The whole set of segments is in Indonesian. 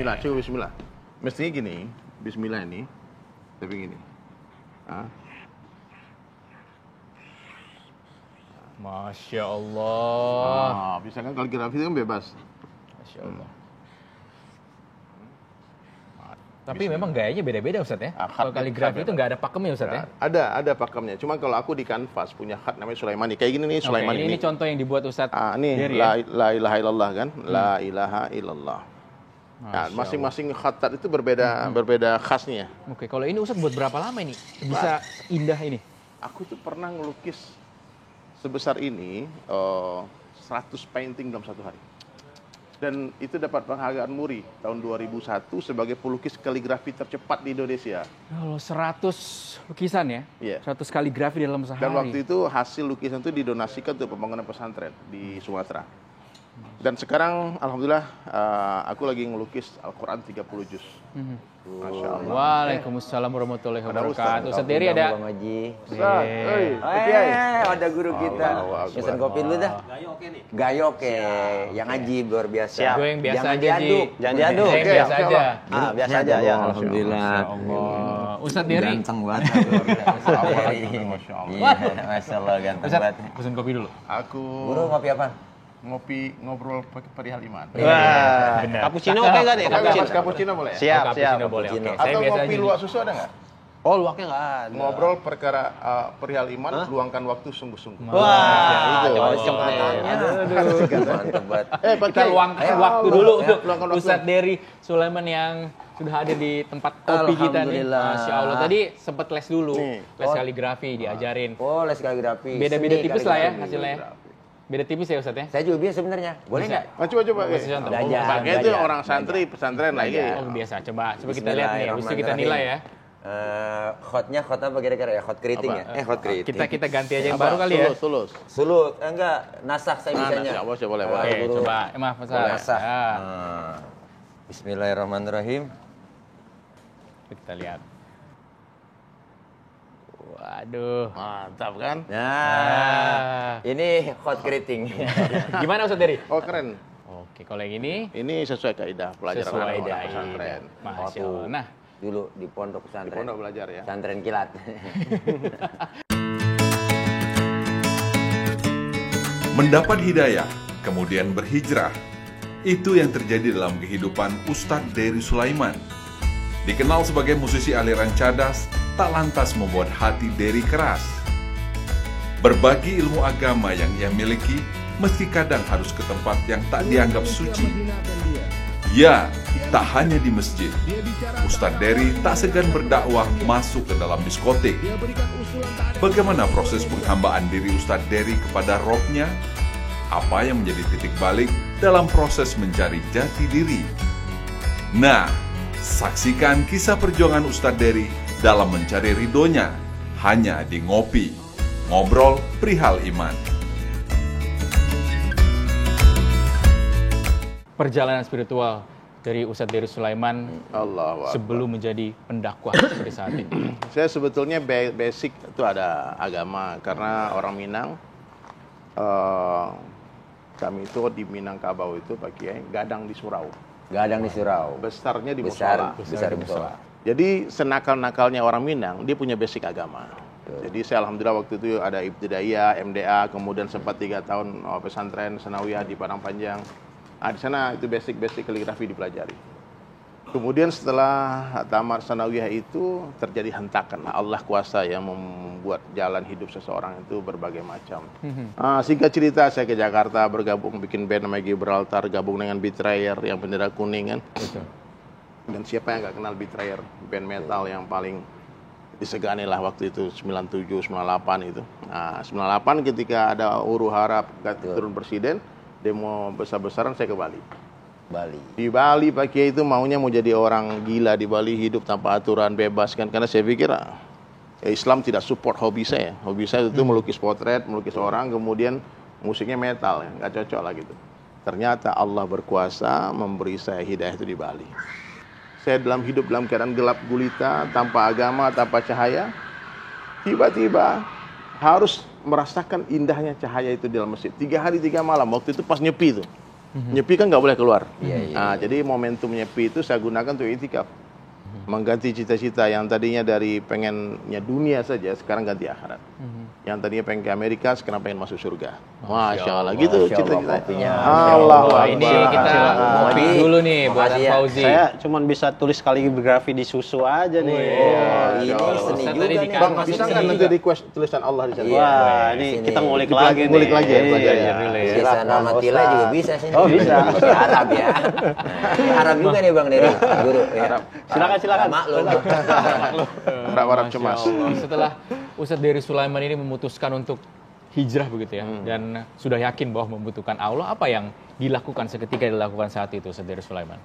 Bismillah, coba bismillah. Mestinya gini, bismillah ini. Tapi gini. Masya Allah. Bisa kan kaligrafi itu kan bebas. Masya Allah. Tapi memang gayanya beda-beda Ustaz ya. Kalau kaligrafi itu nggak ada pakemnya Ustaz ya? Ada pakemnya. Cuma kalau aku di kanvas punya khat namanya Sulaimani. Kayak gini nih Sulaimani. Ini contoh yang dibuat Ustaz. Nih la ilaha illallah kan? La ilaha illallah. Nah, masing-masing khatat itu berbeda khasnya. Oke, kalau ini Ustaz buat berapa lama ini? Bisa indah ini? Aku tuh pernah ngelukis sebesar ini 100 painting dalam satu hari. Dan itu dapat penghargaan MURI tahun 2001 sebagai pelukis kaligrafi tercepat di Indonesia. Kalau 100 lukisan ya? Iya. 100 kaligrafi dalam sehari. Dan waktu itu hasil lukisan itu didonasikan untuk pembangunan pesantren di Sumatera. Dan sekarang alhamdulillah aku lagi ngelukis Al-Quran 30 juz. Masya Allah. Waalaikumsalam warahmatullahi wabarakatuh. Ustaz Dery ada. Bang Haji. Ustaz, ada guru kita. Pesan kopi dulu dah. Gayoke. Yang ngaji luar biasa. Siap. Gue yang biasa Jangan aja, diaduk. Jangan diaduk. Saya yang biasa aja. Biasa aja ya. Alhamdulillah. Ustaz Dery. Ganteng banget. Masya Allah. Iya, Masya Allah ganteng Ustaz, banget. pesan kopi dulu. Aku Guru kopi apa? ngobrol perihal iman. Wah, benar. Cappuccino oke nggak nih? Cappuccino boleh ya? Siap, siap. Cappuccino boleh. Oke, saya Atau biasa ngopi aja. luwak susu ada nggak? Oh, luwaknya nggak ada. Ngobrol perkara perihal iman, luangkan waktu sungguh-sungguh. Wah, itu. cocok nih. Mantap banget. Kita luangkan waktu dulu untuk luangkan waktu. Ustaz Dery Sulaiman yang sudah hadir di tempat kopi kita nih. Alhamdulillah. Masya Allah. Tadi sempat les dulu, Nih. les kaligrafi diajarin. Oh, les kaligrafi. Beda-beda Seni tipis lah ya kaligrafi. hasilnya. Beda tipis ya Ustaz ya? Saya juga biasa sebenarnya. Boleh Bisa. nggak? Coba. Kasih contoh. Belajar. Pakai itu orang santri, pesantren lagi. Oh biasa, coba kita lihat nih, habis itu kita nilai ya. Khotnya khot apa kira-kira ya? Khot keriting ya? Khot keriting. Kita ganti aja yang baru kali ya. Tulus. Sulut, enggak, nasah saya bisanya. Boleh. Oke, coba. Maaf Ustaz. Nasah. Ya. Bismillahirrahmanirrahim. Kita lihat. Waduh. Mantap kan? Nah, ini khot keriting. Gimana Ustaz Dery? Oh keren. Oke, kalau yang ini Ini sesuai kaidah pelajaran sesuai orang dengan pesantren. Masya Allah. Nah, Dulu di pondok Di pesantren. pondok belajar ya. Pesantren kilat. Mendapat hidayah, kemudian berhijrah. Itu yang terjadi dalam kehidupan Ustadz Dery Sulaiman. Dikenal sebagai musisi aliran cadas, tak lantas membuat hati Dery keras. Berbagi ilmu agama yang ia miliki, meski kadang harus ke tempat yang tak dianggap suci. Ya, tak hanya di masjid, Ustadz Dery tak segan berdakwah masuk ke dalam diskotik. Bagaimana proses penghambaan diri Ustadz Dery kepada Robnya? Apa yang menjadi titik balik dalam proses mencari jati diri? Nah, saksikan kisah perjuangan Ustadz Dery dalam mencari ridhonya hanya di Ngobrol Perihal Iman. perjalanan spiritual dari Ustadz Dery Sulaiman sebelum menjadi pendakwah seperti saat ini. Saya sebetulnya basic itu ada agama karena orang Minang. Kami itu di Minangkabau itu Pak Kiai gadang di surau. Gadang di surau. Besarnya di Besar, musola. besar di musola. Jadi senakal-nakalnya orang Minang, dia punya basic agama. Jadi saya alhamdulillah waktu itu ada Ibtidaiyah, MDA, kemudian sempat 3 tahun pesantren Sanawiyah di Padang Panjang. Di sana itu basic kaligrafi dipelajari. Kemudian setelah tamat Sanawiyah itu terjadi hentakan. Allah kuasa yang membuat jalan hidup seseorang itu berbagai macam. Singkat cerita saya ke Jakarta bergabung bikin band namanya Gibraltar, gabung dengan Betrayer yang bendera kuning kan. Betul. Dan siapa yang nggak kenal Betrayer, band metal yang paling disegani lah waktu itu 97, 98 itu. Nah 98 ketika ada huru hara turun presiden, demo besar-besaran saya ke Bali. Di Bali Pak Kiai itu maunya mau jadi orang gila di Bali, hidup tanpa aturan, bebas kan. Karena saya pikir Islam tidak support hobi saya. Hobi saya itu melukis potret, melukis orang, kemudian musiknya metal ya, nggak cocok lah gitu. Ternyata Allah berkuasa memberi saya hidayah itu di Bali. Saya hidup dalam keadaan gelap gulita, tanpa agama, tanpa cahaya. Tiba-tiba harus merasakan indahnya cahaya itu di dalam masjid. 3 hari 3 malam, waktu itu pas nyepi itu. Nyepi kan nggak boleh keluar. Iya. Jadi momentum nyepi itu saya gunakan untuk itikaf. Mengganti cita-cita yang tadinya dari pengennya dunia saja, sekarang ganti akhirat. Yang tadinya pengen ke Amerika, sekarang pengen masuk surga. Masya Allah, gitu cita-cita. Allah, ini kita ngopi dulu nih buatan Fauzi. Saya cuma bisa tulis kaligrafi di susu aja nih. Ini seni juga nih. Bang, bisa nggak nanti request tulisan Allah di sana? Wah, ini kita ngulik lagi nih. Ngulik lagi ya, belajar dulu ya. Tulisan nama Tila juga bisa sini. Oh, bisa. Arab ya. Arab juga nih Bang dari guru. Silakan. Maklum. Arab cemas. Setelah Ustadz Dery Sulaiman ini memutuskan untuk hijrah begitu ya, dan sudah yakin bahwa membutuhkan Allah, apa yang dilakukan seketika dilakukan saat itu Ustadz Dery Sulaiman?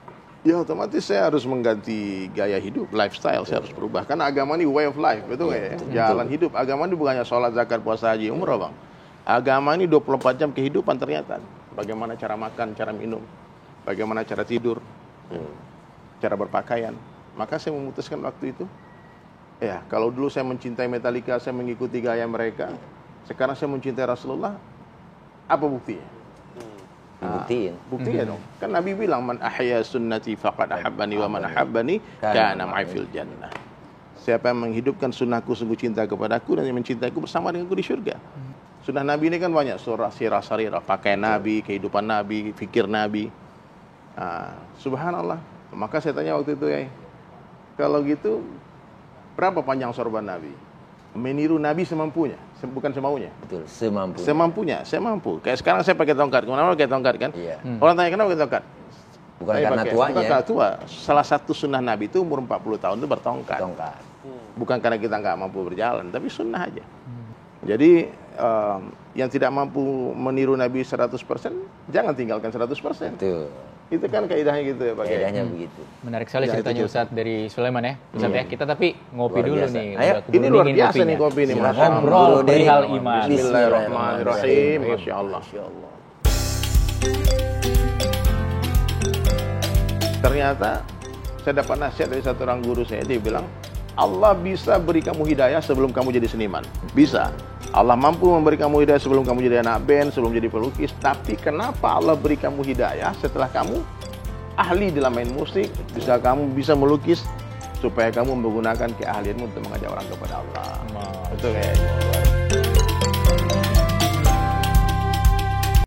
Ya otomatis saya harus mengganti gaya hidup, lifestyle saya harus berubah. Karena agama ini way of life, betul nggak ya? Jalan hidup. Agama ini bukannya sholat, zakat, puasa, haji, umrah, Bang. Agama ini 24 jam kehidupan ternyata. Bagaimana cara makan, cara minum, bagaimana cara tidur, cara berpakaian. Maka saya memutuskan waktu itu, ya kalau dulu saya mencintai Metallica, saya mengikuti gaya mereka. Sekarang saya mencintai Rasulullah, apa buktinya? Buktinya dong. Kan Nabi bilang, man ahya sunnati faqad ahabbani wa man ahabbani kana ma'i fil jannah. Siapa yang menghidupkan sunnahku sungguh cinta kepadaku dan yang mencintaiku bersama denganku di surga. Sunnah Nabi ini kan banyak, surah, sirah, sarirah, pakaian Nabi, kehidupan Nabi, fikir Nabi. Subhanallah. Maka saya tanya waktu itu, ya, kalau gitu berapa panjang sorban Nabi? Meniru Nabi semampunya, bukan semaunya. Betul, semampunya. Semampunya, saya mampu. Kayak sekarang saya pakai tongkat, kemana-mana pakai tongkat kan? Iya. Orang tanya kenapa pakai tongkat? Bukan Saya karena pakai. tuanya. Bukan karena tua. Salah satu sunnah Nabi itu umur 40 tahun itu bertongkat. Tongkat. Bukan karena kita nggak mampu berjalan, tapi sunnah aja. Jadi yang tidak mampu meniru Nabi 100%, jangan tinggalkan 100%. Betul. Itu kan kaidahnya gitu ya Pak. Kaidahnya begitu. Menarik sekali Ya, ceritanya itu. Ustadz Dery Sulaiman ya. Ustadz ya, kita tapi ngopi Luar dulu biasa. nih. Ayo, Udah keburu Ini luar dingin biasa kopinya. nih kopi ini. Silakan, Masya Allah. Bro. Perihal iman. Bismillahirrahmanirrahim. Masya Allah. Ternyata saya dapat nasihat dari satu orang guru saya. Dia bilang, Allah bisa beri kamu hidayah sebelum kamu jadi seniman. Bisa. Allah mampu memberi kamu hidayah sebelum kamu jadi anak band, sebelum jadi pelukis. Tapi kenapa Allah beri kamu hidayah setelah kamu ahli dalam main musik, kamu bisa melukis, supaya kamu menggunakan keahlianmu untuk mengajak orang kepada Allah. Betul ya?